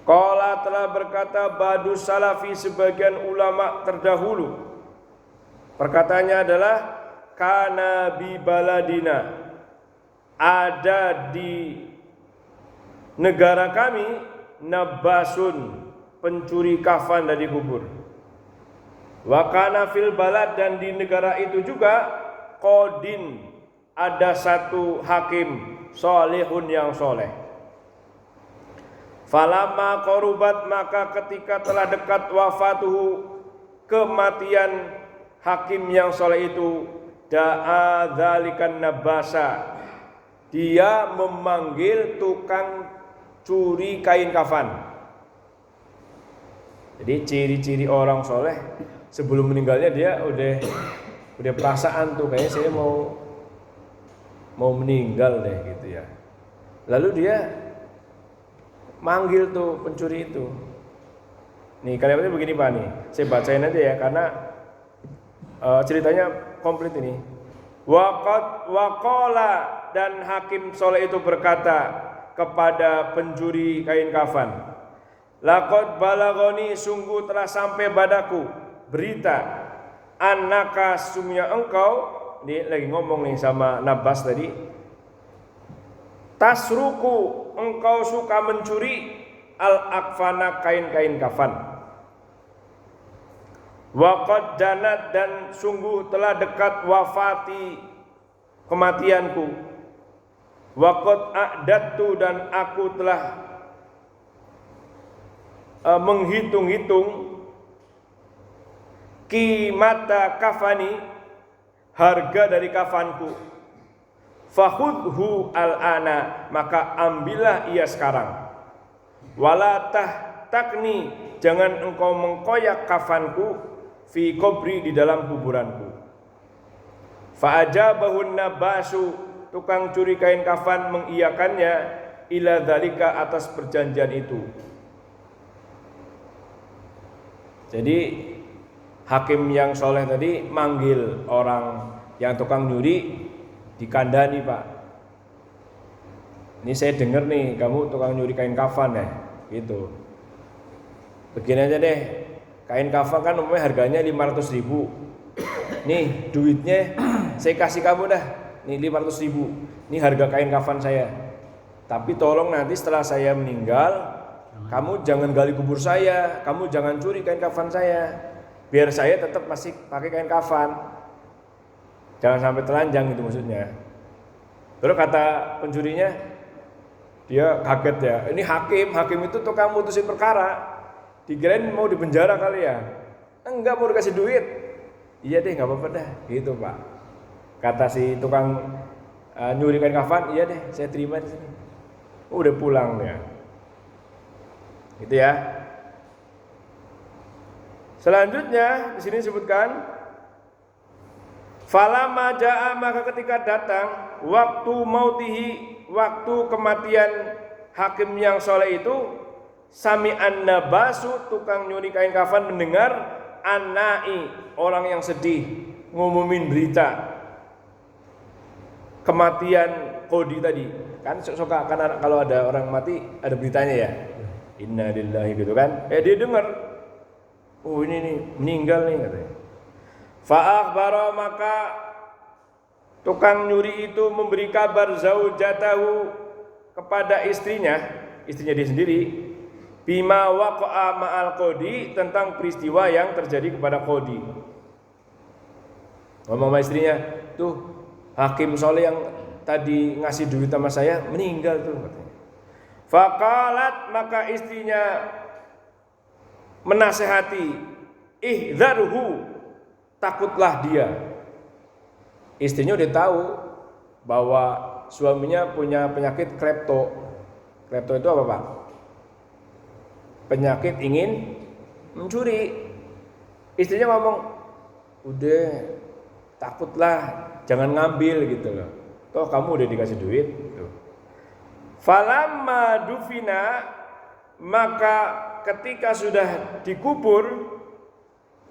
Qala telah berkata ba'du salafi sebagian ulama terdahulu. Perkataannya adalah kana bi baladina, ada di negara kami nabasun, pencuri kafan dari kubur. Wa kana fil balad, dan di negara itu juga qadin, ada satu hakim solehun yang soleh. Falamma qarubat, maka ketika telah dekat wafatuhu, kematian hakim yang soleh itu, da'a dzalikan nabasa, dia memanggil tukang curi kain kafan. Jadi ciri-ciri orang soleh sebelum meninggalnya dia udah perasaan tuh, kayaknya saya mau meninggal deh gitu ya. Lalu dia manggil tuh pencuri itu. Nih kalimatnya begini Pak nih, saya bacain aja ya karena ceritanya komplit ini. Waqala, dan hakim soleh itu berkata kepada pencuri kain kafan, laqad balagoni, sungguh telah sampai padaku berita, annaka, sungguhnya engkau, ini lagi ngomong nih sama Nabas tadi, tasruku, engkau suka mencuri al-akfana, kain-kain kafan. Waqad danat, dan sungguh telah dekat wafati, kematianku. Waqad a'dadtu, dan aku telah menghitung-hitung qimata kafani, harga dari kafanku. Fakhudhu al-ana, maka ambillah ia sekarang. Wala tahtakni, jangan engkau mengkoyak kafanku, fi kubri, di dalam kuburanku. Fa'ajabahun nabasu, tukang curi kain kafan mengiyakannya, ila dzalika, atas perjanjian itu. Jadi hakim yang soleh tadi manggil orang yang tukang nyuri, dikandani, Pak. Ini saya dengar nih kamu tukang nyuri kain kafan ya, gitu. Begini aja deh, kain kafan kan umumnya harganya 500.000. Nih duitnya saya kasih kamu dah, nih 500.000. Ini harga kain kafan saya. Tapi tolong nanti setelah saya meninggal, kamu jangan gali kubur saya, kamu jangan curi kain kafan saya, biar saya tetap masih pakai kain kafan. Jangan sampai telanjang, gitu maksudnya. Terus kata pencurinya, dia kaget ya. Ini hakim itu tukang mutusin perkara. Dikirain mau dipenjara kali ya. Enggak, mau dikasih duit. Iya deh, nggak apa-apa dah, gitu Pak. Kata si tukang nyuri kain kafan, iya deh, saya terima di sini. Udah pulang ya. Gitu ya. Selanjutnya di sini disebutkan, falamma jaa, maka ketika datang waktu mautihi, waktu kematian hakim yang soleh itu, sami'an nabasu, tukang nyuri kain kafan mendengar, an-na'i, orang yang sedih, ngumumin berita kematian Qodi tadi. Kan suka kan kalau ada orang mati ada beritanya ya, inna lillahi, gitu kan. Dia dengar, oh ini nih meninggal nih, katanya. Fa'akhbara, maka tukang nyuri itu memberi kabar zaujatahu, kepada istrinya dia sendiri, bima waqa'a ma'al qodi, tentang peristiwa yang terjadi kepada Qodi. Ngomong sama istrinya, tuh hakim soleh yang tadi ngasih duit sama saya meninggal tuh, katanya. Faqalat, maka istrinya menasehati, ihdzarhu, takutlah dia. Istrinya udah tahu bahwa suaminya punya penyakit klepto. Klepto itu apa, Pak? Penyakit ingin mencuri. Istrinya ngomong, udah takutlah, jangan ngambil, gitu loh. Toh kamu udah dikasih duit. Gitu. Falamma dufina, maka ketika sudah dikubur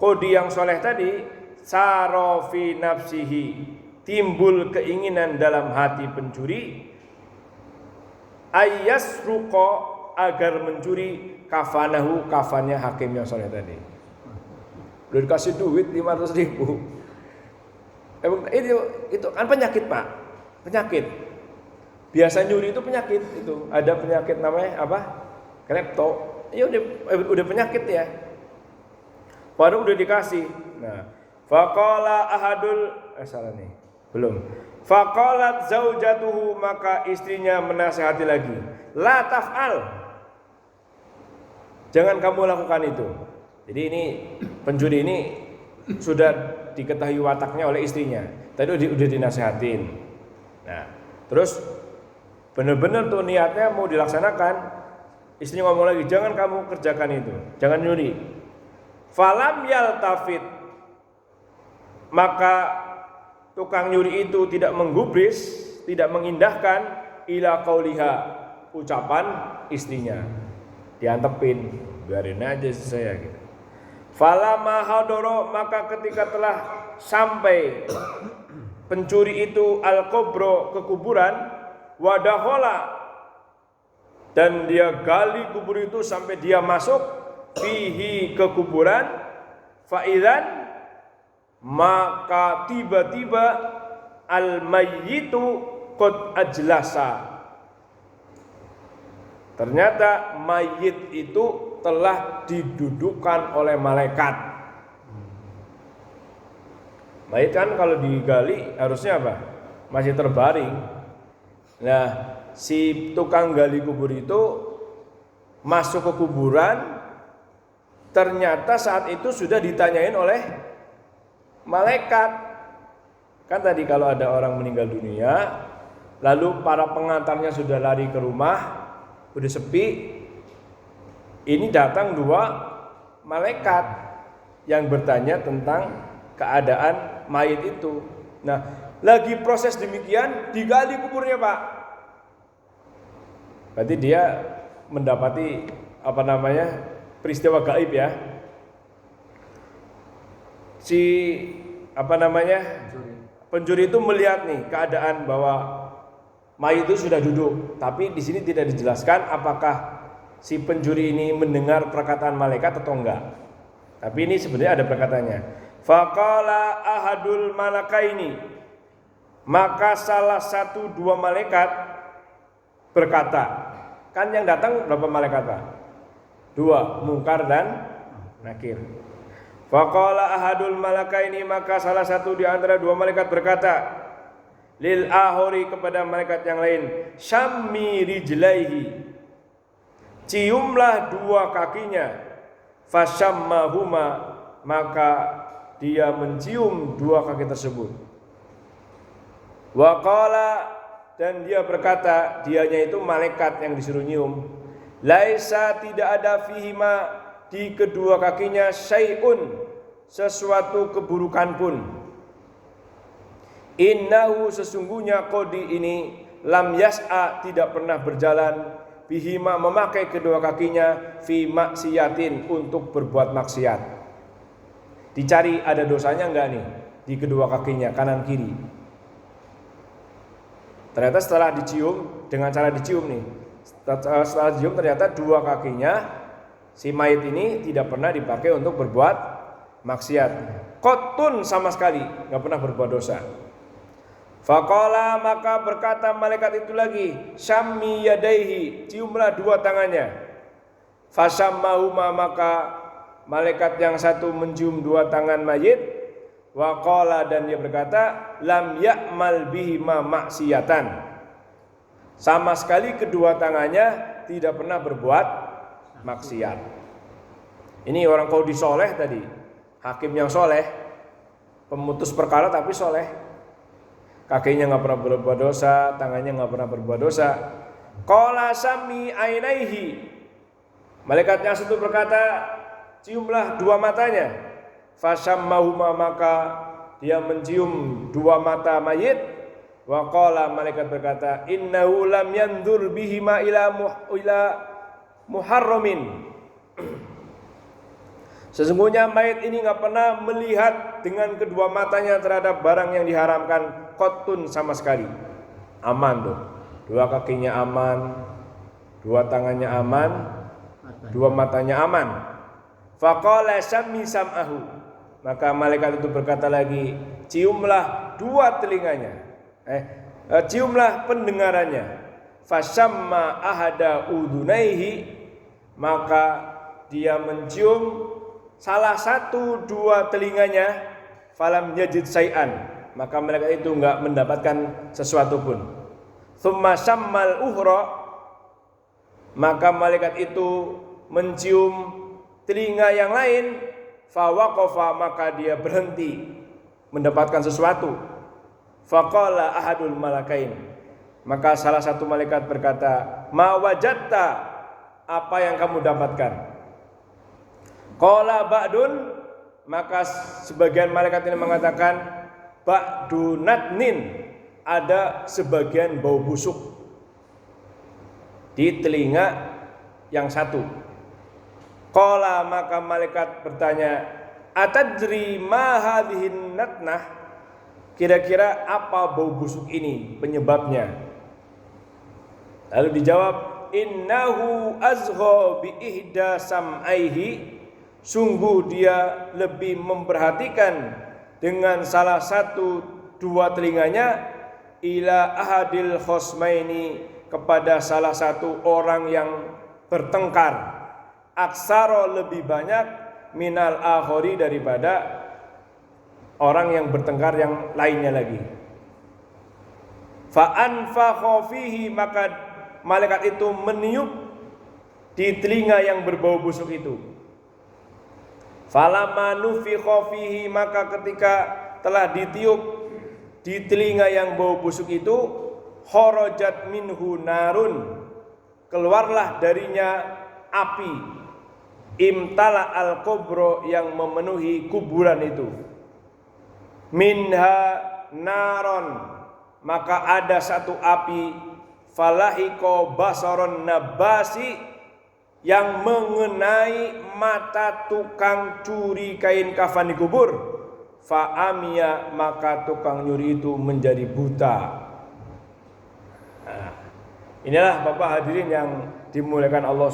Qodi yang soleh tadi, sarofi nafsihi, timbul keinginan dalam hati pencuri, ayyasruqa, agar mencuri kafanahu, kafannya hakim yang soleh tadi. Udah dikasih duit 500 ribu. Itu kan penyakit Pak, penyakit. Biasa nyuri itu penyakit itu. Ada penyakit namanya apa? Klepto. Ya udah penyakit ya. Baru udah dikasih. Nah, faqala ahadul salah nih. Belum. Faqalat zaujatuhu, maka istrinya menasihati lagi. La taf'al. Jangan kamu lakukan itu. Jadi ini pencuri ini sudah diketahui wataknya oleh istrinya. Tadi udah dinasihatin. Nah, terus benar-benar tuh niatnya mau dilaksanakan. Istrinya ngomong lagi, jangan kamu kerjakan itu, jangan nyuri. Falam yaltafit, maka tukang nyuri itu tidak menggubris, tidak mengindahkan ila qauliha, ucapan istrinya. Diantepin, biarin aja saya gitu. Falama hadoro, maka ketika telah sampai pencuri itu al-kubro, ke kuburan, wadahola, dan dia gali kubur itu sampai dia masuk fihi, ke kuburan, faidan, maka tiba-tiba al-mayyitu qad ajlasa, ternyata mayit itu telah didudukkan oleh malaikat. Mayit kan kalau digali harusnya apa? Masih terbaring. Nah, si tukang gali kubur itu masuk ke kuburan, ternyata saat itu sudah ditanyain oleh malaikat. Kan tadi kalau ada orang meninggal dunia, lalu para pengantarnya sudah lari ke rumah, udah sepi, ini datang dua malaikat yang bertanya tentang keadaan mayit itu. Nah, lagi proses demikian, digali kuburnya Pak. Berarti dia mendapati peristiwa gaib ya. Si pencuri itu melihat nih keadaan bahwa mayit itu sudah duduk, tapi di sini tidak dijelaskan apakah si pencuri ini mendengar perkataan malaikat atau enggak. Tapi ini sebenarnya ada perkataannya. Faqala ahadul malakaini, maka salah satu dua malaikat berkata. Kan yang datang berapa malaikat Pak? Dua, Mungkar dan Nakir. Faqala ahadul malakaini, maka salah satu di antara dua malaikat berkata lil ahori, kepada malaikat yang lain, syammi rijlaihi, ciumlah dua kakinya. Fasyammahuma, maka dia mencium dua kaki tersebut. Waqala, dan dia berkata, dianya itu malaikat yang disuruh nyium, laisa, tidak ada fihima, di kedua kakinya, syai'un, sesuatu keburukan pun. Innahu, sesungguhnya qodi ini, lam yas'a, tidak pernah berjalan, bihima, memakai kedua kakinya, fi maksiatin, untuk berbuat maksiat. Dicari ada dosanya enggak nih di kedua kakinya, kanan kiri. Ternyata setelah dicium, dengan cara dicium nih, setelah dicium ternyata dua kakinya si mayit ini tidak pernah dipakai untuk berbuat maksiat. Qotun, sama sekali nggak pernah berbuat dosa. Faqala, maka berkata malaikat itu lagi, syammi yadaihi, ciumlah dua tangannya. Fasyammahuma, maka malaikat yang satu mencium dua tangan mayit. Waqala, dan dia berkata, lam ya'mal bihima maksiatan, sama sekali kedua tangannya tidak pernah berbuat maksiat. Ini orang qadhi soleh tadi, hakim yang soleh, pemutus perkara tapi soleh, kakinya nggak pernah berbuat dosa, tangannya nggak pernah berbuat dosa. Qala sami ainaihi, malaikatnya satu berkata, ciumlah dua matanya. Fasyammahuma, maka dia mencium dua mata mayit. Wa qala, malaikat berkata, innahu lam yandur bihima ila muharramin, sesungguhnya mayit ini enggak pernah melihat dengan kedua matanya terhadap barang yang diharamkan, qotun, sama sekali. Aman tuh, dua kakinya aman, dua tangannya aman, dua matanya aman. Faqala syammi sam'ahu, maka malaikat itu berkata lagi, ciumlah dua telinganya, ciumlah pendengarannya. Fasyamma ahada udunaihi, maka dia mencium salah satu dua telinganya. Falam yajid syai'an, maka malaikat itu enggak mendapatkan sesuatu pun. Tsumma syammal uhra, maka malaikat itu mencium telinga yang lain. Fawaqafa, maka dia berhenti mendapatkan sesuatu. Faqala ahadul malakain, maka salah satu malaikat berkata, ma wajadta, apa yang kamu dapatkan? Qala ba'dun, maka sebagian malaikat ini mengatakan, ba'dunatnin, ada sebagian bau busuk di telinga yang satu. Qala, maka malaikat bertanya, atadri ma hadhihin natnah, kira-kira apa bau busuk ini penyebabnya? Lalu dijawab, innahu azgha bi ihda sam'aihi, sungguh dia lebih memperhatikan dengan salah satu dua telinganya, ila ahadil khosmaini, kepada salah satu orang yang bertengkar, aksaro, lebih banyak, minal akhori, daripada orang yang bertengkar yang lainnya lagi. Fa anfakha fihi, maka malaikat itu meniup di telinga yang berbau busuk itu. Falamma nufikha fihi, maka ketika telah ditiup di telinga yang bau busuk itu, kharajat minhu narun, keluarlah darinya api, imtala al-kubro, yang memenuhi kuburan itu. Minha naron, maka ada satu api, falahiko basaron nabasi, yang mengenai mata tukang curi kain kafan di kubur. Fa'amiya, maka tukang nyuri itu menjadi buta. Nah, inilah Bapak hadirin yang dimuliakan Allah.